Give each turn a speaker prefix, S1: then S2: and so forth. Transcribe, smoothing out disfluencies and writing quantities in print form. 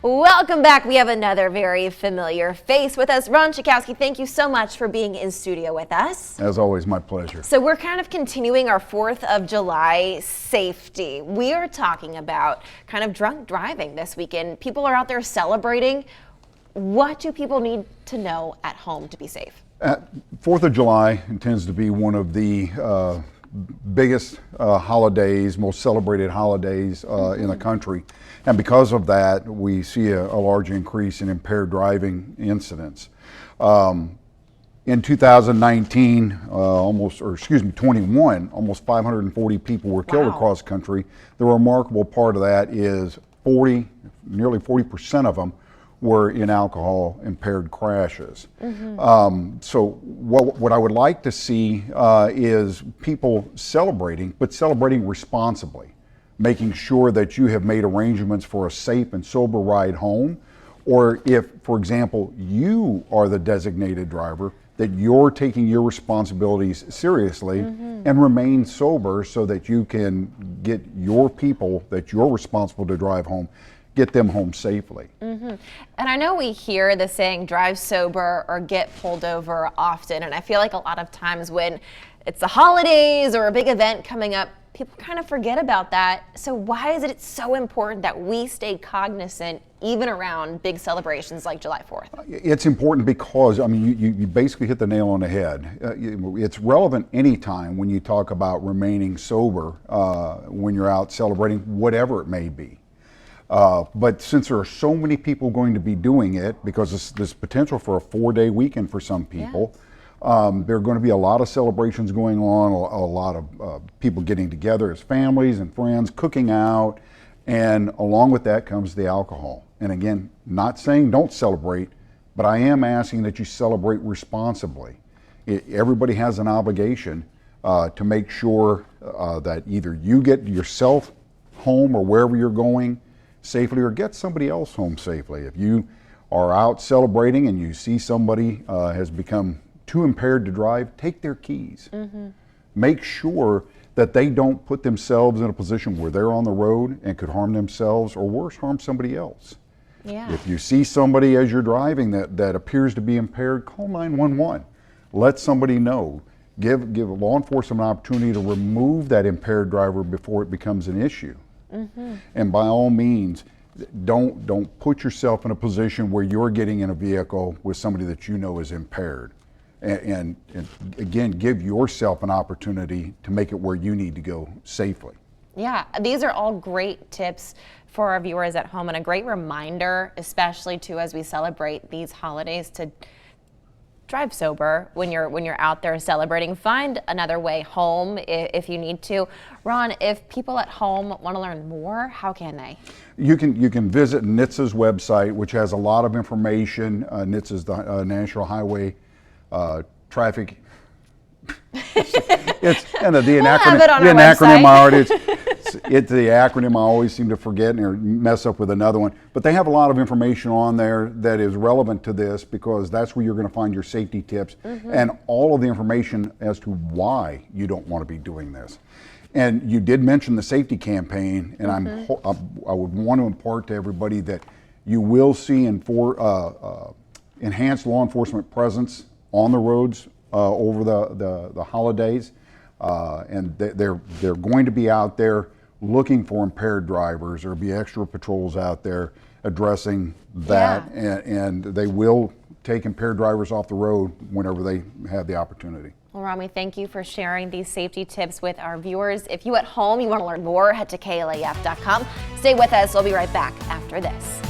S1: Welcome back. We have another very familiar face with us. Ron Czajkowski, thank you so much for being in studio with us.
S2: As always, my pleasure.
S1: So we're kind of continuing our 4th of July safety. We are talking about kind of drunk driving this weekend. People are out there celebrating. What do people need to know at home to be safe?
S2: 4th of July tends to be one of the biggest holidays, most celebrated holidays in the country. And because of that, we see a large increase in impaired driving incidents. In 2019, 21, almost 540 people were killed across the country. The remarkable part of that is nearly 40% of them were in alcohol impaired crashes. So what I would like to see is people celebrating, but celebrating responsibly, making sure that you have made arrangements for a safe and sober ride home, or if, for example, you are the designated driver, that you're taking your responsibilities seriously and remain sober so that you can get your people that you're responsible to drive home, get them home safely.
S1: And I know we hear the saying drive sober or get pulled over often, and I feel like a lot of times when it's the holidays or a big event coming up, people kind of forget about that. So why is it so important that we stay cognizant even around big celebrations like July 4th?
S2: It's important because, I mean, you basically hit the nail on the head. It's relevant anytime when you talk about remaining sober when you're out celebrating, whatever it may be. But since there are so many people going to be doing it, because there's potential for a 4-day weekend for some people, there are going to be a lot of celebrations going on, a lot of people getting together as families and friends, cooking out, and along with that comes the alcohol. And again, not saying don't celebrate, but I am asking that you celebrate responsibly. Everybody has an obligation to make sure that either you get yourself home or wherever you're going safely, or get somebody else home safely. If you are out celebrating and you see somebody has become too impaired to drive, take their keys. Make sure that they don't put themselves in a position where they're on the road and could harm themselves, or worse, harm somebody else. If you see somebody as you're driving that appears to be impaired, call 911. Let somebody know. Give law enforcement an opportunity to remove that impaired driver before it becomes an issue. And by all means, don't put yourself in a position where you're getting in a vehicle with somebody that you know is impaired. And again, give yourself an opportunity to make it where you need to go safely.
S1: Yeah, these are all great tips for our viewers at home, and a great reminder, especially too as we celebrate these holidays, to drive sober when you're out there celebrating. Find another way home if you need to. Ron, if people at home want to learn more, how can they?
S2: You can visit NHTSA's website, which has a lot of information. NHTSA is the National Highway Traffic. It's and the acronym I always seem to forget and mess up with another one. But they have a lot of information on there that is relevant to this, because that's where you're going to find your safety tips and all of the information as to why you don't want to be doing this. And you did mention the safety campaign, and I would want to impart to everybody that you will see enhanced law enforcement presence on the roads over the holidays, and they're going to be out there looking for impaired drivers. There'll be extra patrols out there addressing that, and they will take impaired drivers off the road whenever they have the opportunity.
S1: Well, Rami, thank you for sharing these safety tips with our viewers. If you at home, you want to learn more, head to KLAF.com. Stay with us. We'll be right back after this.